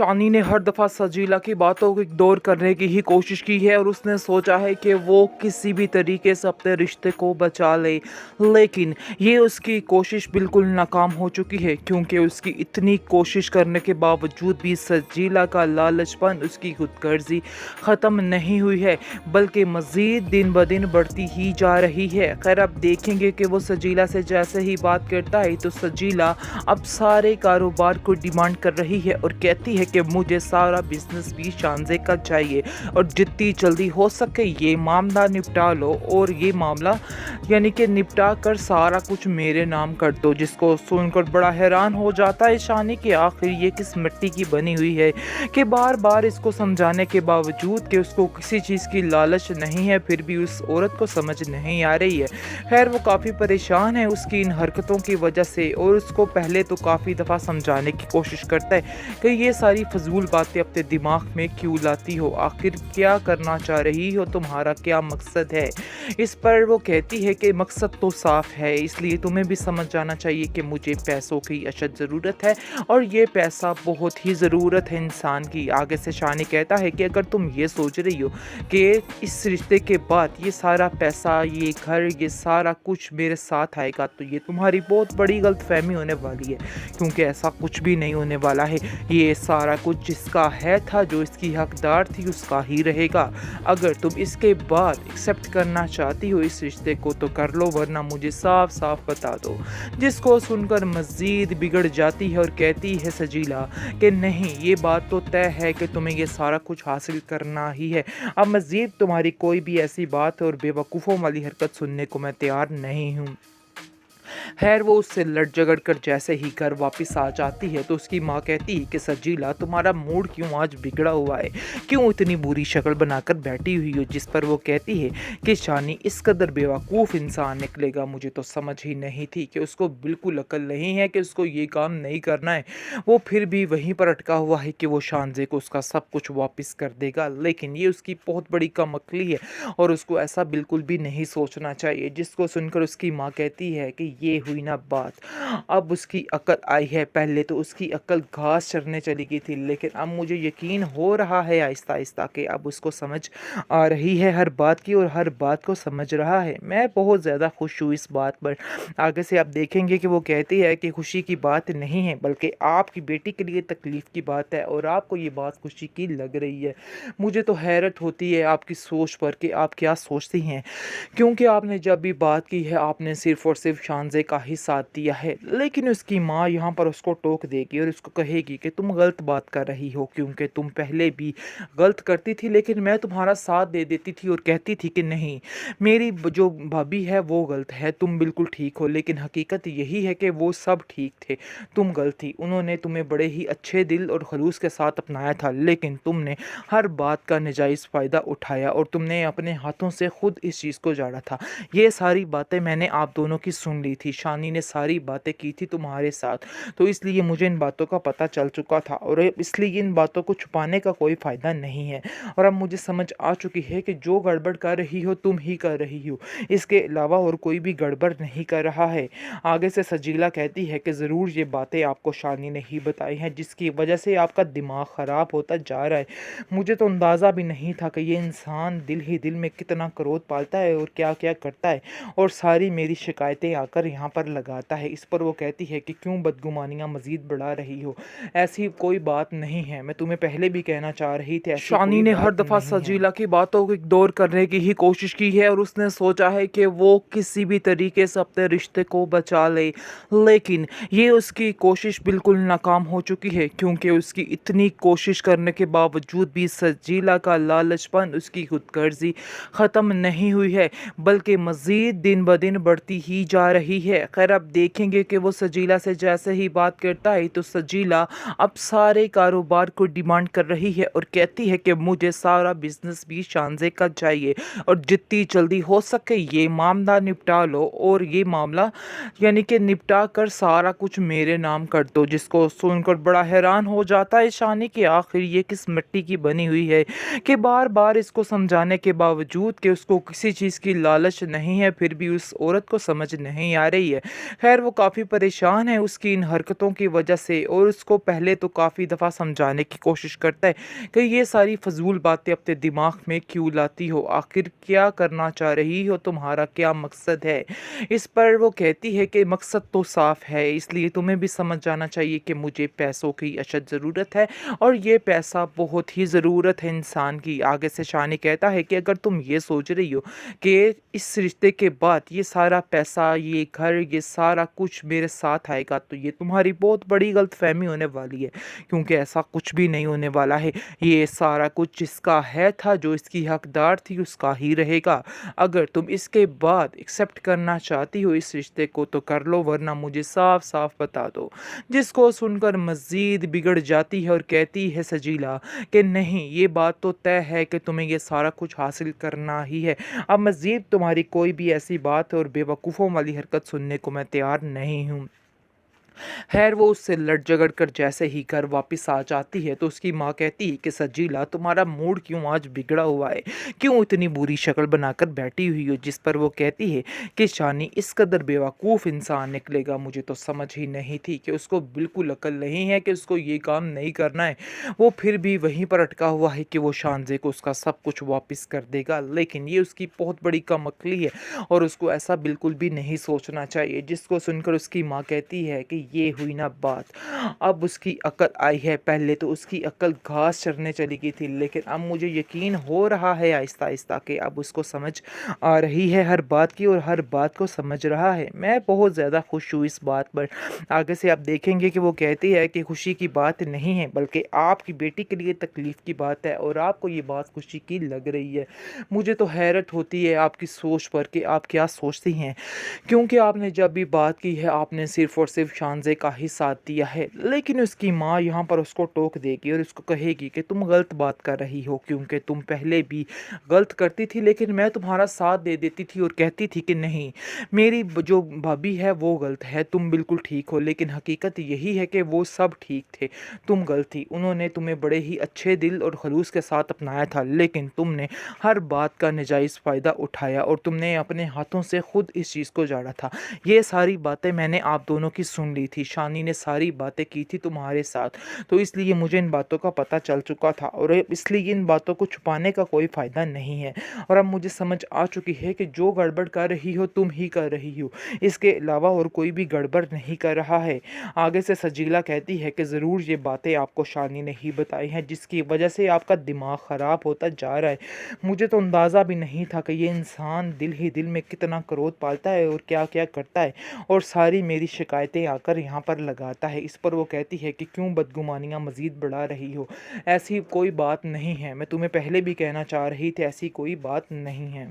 शानी ने हर दफ़ा सजीला की बातों को इग्नोर करने की ही कोशिश की है और उसने सोचा है कि वो किसी भी तरीके से अपने रिश्ते को बचा ले, लेकिन ये उसकी कोशिश बिल्कुल नाकाम हो चुकी है क्योंकि उसकी इतनी कोशिश करने के बावजूद भी सजीला का लालचपन, उसकी खुदगर्जी ख़त्म नहीं हुई है बल्कि मज़ीद दिन ब दिन बढ़ती ही जा रही है। खैर, अब देखेंगे कि वो सजीला से जैसे ही बात करता है तो सजीला अब सारे कारोबार को डिमांड कर रही है और कहती है कि मुझे सारा बिजनेस भी शानजे का चाहिए और जितनी जल्दी हो सके ये मामला निपटा लो और ये मामला यानी कि निपटा कर सारा कुछ मेरे नाम कर दो। जिसको सुनकर बड़ा हैरान हो जाता है शानी कि आखिर ये किस मिट्टी की बनी हुई है कि बार बार इसको समझाने के बावजूद कि उसको किसी चीज़ की लालच नहीं है फिर भी उस औरत को समझ नहीं आ रही है। खैर, वो काफ़ी परेशान है उसकी इन हरकतों की वजह से और उसको पहले तो काफ़ी दफ़ा समझाने की कोशिश करता है कि ये सारी फजूल बातें अपने दिमाग में क्यों लाती हो, आखिर क्या करना चाह रही हो, तुम्हारा क्या मकसद है। इस पर वो कहती है कि मकसद तो साफ़ है, इसलिए तुम्हें भी समझ जाना चाहिए कि मुझे पैसों की अशद ज़रूरत है और ये पैसा बहुत ही ज़रूरत है इंसान की। आगे से शानी कहता है कि अगर तुम ये सोच रही हो कि इस रिश्ते के बाद ये सारा पैसा, ये घर, ये सारा कुछ मेरे साथ आएगा तो ये तुम्हारी बहुत बड़ी गलतफहमी होने वाली है क्योंकि ऐसा कुछ भी नहीं होने वाला है। ये सारा कुछ जिसका है था, जो इसकी हकदार थी, उसका ही रहेगा। अगर तुम इसके बाद एक्सेप्ट करना चाहती हो इस रिश्ते को तो कर लो, वरना मुझे साफ साफ बता दो। जिसको सुनकर मज़ीद बिगड़ जाती है और कहती है सजीला कि नहीं, ये बात तो तय है कि तुम्हें ये सारा कुछ हासिल करना ही है। अब मज़ीद तुम्हारी कोई भी ऐसी बात और बेवकूफ़ों वाली हरकत सुनने को मैं तैयार नहीं हूँ। खैर, वो उससे लड़ झगड़ कर जैसे ही घर वापस आ जाती है तो उसकी माँ कहती है कि सजीला, तुम्हारा मूड क्यों आज बिगड़ा हुआ है, क्यों इतनी बुरी शक्ल बनाकर बैठी हुई हो। जिस पर वो कहती है कि शानी इस कदर बेवकूफ़ इंसान निकलेगा, मुझे तो समझ ही नहीं थी कि उसको बिल्कुल अकल नहीं है कि उसको ये काम नहीं करना है। वो फिर भी वहीं पर अटका हुआ है कि वो शानजे को उसका सब कुछ वापस कर देगा, लेकिन ये उसकी बहुत बड़ी कमअक्ली है और उसको ऐसा बिल्कुल भी नहीं सोचना चाहिए। जिसको सुनकर उसकी माँ कहती है कि ये हुई ना बात, अब उसकी अकल आई है। पहले तो उसकी अकल घास चरने चली गई थी, लेकिन अब मुझे यकीन हो रहा है आहिस्ता आहिस्ता कि अब उसको समझ आ रही है हर बात की और हर बात को समझ रहा है। मैं बहुत ज़्यादा खुश हूँ इस बात पर। आगे से आप देखेंगे कि वो कहती है कि खुशी की बात नहीं है बल्कि आपकी बेटी के लिए तकलीफ़ की बात है और आपको ये बात खुशी की लग रही है। मुझे तो हैरत होती है आपकी सोच पर कि आप क्या सोचती हैं, क्योंकि आपने जब भी बात की है आपने सिर्फ़ और सिर्फ शानजे का ही साथ दिया है। लेकिन उसकी माँ यहाँ पर उसको टोक देगी और उसको कहेगी कि तुम गलत बात कर रही हो क्योंकि तुम पहले भी गलत करती थी, लेकिन मैं तुम्हारा साथ दे देती थी और कहती थी कि नहीं, मेरी जो भाभी है वो गलत है, तुम बिल्कुल ठीक हो। लेकिन हकीकत यही है कि वो सब ठीक थे, तुम गलत थी। उन्होंने तुम्हें बड़े ही अच्छे दिल और खलूस के साथ अपनाया था, लेकिन तुमने हर बात का नाजायज़ फ़ायदा उठाया और तुमने अपने हाथों से खुद इस चीज़ को जाड़ा था। ये सारी बातें मैंने आप दोनों की सुन ली थी। शानी ने सारी बातें की थी तुम्हारे साथ, तो इसलिए मुझे इन बातों का पता चल चुका था और इसलिए इन बातों को छुपाने का कोई फ़ायदा नहीं है। और अब मुझे समझ आ चुकी है कि जो गड़बड़ कर रही हो तुम ही कर रही हो, इसके अलावा और कोई भी गड़बड़ नहीं कर रहा है। आगे से सजीला कहती है कि ज़रूर ये बातें आपको शानी ने ही बताई हैं जिसकी वजह से आपका दिमाग ख़राब होता जा रहा है। मुझे तो अंदाज़ा भी नहीं था कि ये इंसान दिल ही दिल में कितना क्रोध पालता है और क्या क्या करता है और सारी मेरी शिकायतें आकर यहाँ पर लगाता है। इस पर वो कहती है कि क्यों बदगुमानियाँ मज़ीद बढ़ा रही हो, ऐसी कोई बात नहीं है, मैं तुम्हें पहले भी कहना चाह रही थी। शानी ने हर दफ़ा सजीला की बातों को इग्नोर करने की ही कोशिश की है और उसने सोचा है कि वो किसी भी तरीके से अपने रिश्ते को बचा ले, लेकिन ये उसकी कोशिश बिल्कुल नाकाम हो चुकी है क्योंकि उसकी इतनी कोशिश करने के बावजूद भी सजीला का लालचपन, उसकी खुदगर्जी ख़त्म नहीं हुई है बल्कि मज़ीद दिन ब दिन बढ़ती ही जा रही है। खैर, अब देखेंगे कि वो सजीला से जैसे ही बात करता है तो सजीला अब सारे कारोबार को डिमांड कर रही है और कहती है कि मुझे सारा बिजनेस भी शानजे का चाहिए और जितनी जल्दी हो सके ये मामला निपटा लो और ये मामला यानी कि निपटा कर सारा कुछ मेरे नाम कर दो। जिसको सुनकर बड़ा हैरान हो जाता है शानी कि आखिर ये किस मिट्टी की बनी हुई है कि बार बार इसको समझाने के बावजूद कि उसको किसी चीज़ की लालच नहीं है फिर भी उस औरत को समझ नहीं आ रही है। खैर वो काफ़ी परेशान है उसकी इन हरकतों की वजह से और उसको पहले तो काफ़ी दफ़ा समझाने की कोशिश करता है कि ये सारी फ़ज़ूल बातें अपने दिमाग में क्यों लाती हो? आखिर क्या करना चाह रही हो? तुम्हारा क्या मकसद है? इस पर वो कहती है कि मकसद तो साफ़ है, इसलिए तुम्हें भी समझ जाना चाहिए कि मुझे पैसों की अशद ज़रूरत है और ये पैसा बहुत ही ज़रूरत है इंसान की। आगे से शानी कहता है कि अगर तुम ये सोच रही हो कि इस रिश्ते के बाद ये सारा पैसा, ये घर, ये सारा कुछ मेरे साथ आएगा, तो ये तुम्हारी बहुत बड़ी गलतफ़हमी होने वाली है, क्योंकि ऐसा कुछ भी नहीं होने वाला है। ये सारा कुछ जिसका है था, जो इसकी हकदार थी, उसका ही रहेगा। अगर तुम इसके बाद एक्सेप्ट करना चाहती हो इस रिश्ते को तो कर लो, वरना मुझे साफ-साफ बता दो। जिसको सुनकर मज़ीद बिगड़ जाती है और कहती है सजीला कि नहीं, ये बात तो तय है कि तुम्हें ये सारा कुछ हासिल करना ही है। अब मज़ीद तुम्हारी कोई भी ऐसी बात और बेवकूफ़ों वाली हरकत सुनने को मैं तैयार नहीं हूँ। खैर वो उससे लड़ झगड़ कर जैसे ही घर वापस आ जाती है तो उसकी माँ कहती है कि सजीला, तुम्हारा मूड क्यों आज बिगड़ा हुआ है, क्यों इतनी बुरी शक्ल बनाकर बैठी हुई हो? जिस पर वो कहती है कि शानी इस कदर बेवकूफ़ इंसान निकलेगा, मुझे तो समझ ही नहीं थी कि उसको बिल्कुल अकल नहीं है कि उसको ये काम नहीं करना है। वो फिर भी वहीं पर अटका हुआ है कि वो शानज़े को उसका सब कुछ वापस कर देगा, लेकिन ये उसकी बहुत बड़ी कमअक्ली है और उसको ऐसा बिल्कुल भी नहीं सोचना चाहिए। जिसको सुनकर उसकी माँ कहती है कि ये हुई ना बात, अब उसकी अकल आई है। पहले तो उसकी अकल घास चरने चली गई थी, लेकिन अब मुझे यकीन हो रहा है आहिस्ता आहिस्ता कि अब उसको समझ आ रही है हर बात की और हर बात को समझ रहा है। मैं बहुत ज़्यादा खुश हूँ इस बात पर। आगे से आप देखेंगे कि वो कहती है कि खुशी की बात नहीं है, बल्कि आपकी बेटी के लिए तकलीफ़ की बात है और आपको ये बात खुशी की लग रही है। मुझे तो हैरत होती है आपकी सोच पर कि आप क्या सोचती हैं, क्योंकि आपने जब भी बात की है आपने सिर्फ़ और सिर्फ़ शानज़े का ही साथ दिया है। लेकिन उसकी माँ यहाँ पर उसको टोक देगी और उसको कहेगी कि तुम गलत बात कर रही हो, क्योंकि तुम पहले भी गलत करती थी, लेकिन मैं तुम्हारा साथ दे देती थी और कहती थी कि नहीं, मेरी जो भाभी है वो गलत है, तुम बिल्कुल ठीक हो। लेकिन हकीकत यही है कि वो सब ठीक थे, तुम गलत थी। उन्होंने तुम्हें बड़े ही अच्छे दिल और खलूस के साथ अपनाया था, लेकिन तुमने हर बात का नाजायज़ फ़ायदा उठाया और तुमने अपने हाथों से खुद इस चीज़ को जाड़ा था। ये सारी बातें मैंने आप दोनों की सुन ली थी। शानी ने सारी बातें की थी तुम्हारे साथ, तो इसलिए मुझे इन बातों का पता चल चुका था और इसलिए इन बातों को छुपाने का कोई फ़ायदा नहीं है। और अब मुझे समझ आ चुकी है कि जो गड़बड़ कर रही हो तुम ही कर रही हो, इसके अलावा और कोई भी गड़बड़ नहीं कर रहा है। आगे से सजीला कहती है कि ज़रूर ये बातें आपको शानी ने ही बताई हैं, जिसकी वजह से आपका दिमाग ख़राब होता जा रहा है। मुझे तो अंदाज़ा भी नहीं था कि ये इंसान दिल ही दिल में कितना क्रोध पालता है और क्या-क्या करता है और सारी मेरी शिकायतें आकर यहाँ पर लगाता है। इस पर वो कहती है कि क्यों बदगुमानियाँ मज़ीद बढ़ा रही हो? ऐसी कोई बात नहीं है। मैं तुम्हें पहले भी कहना चाह रही थी, ऐसी कोई बात नहीं है।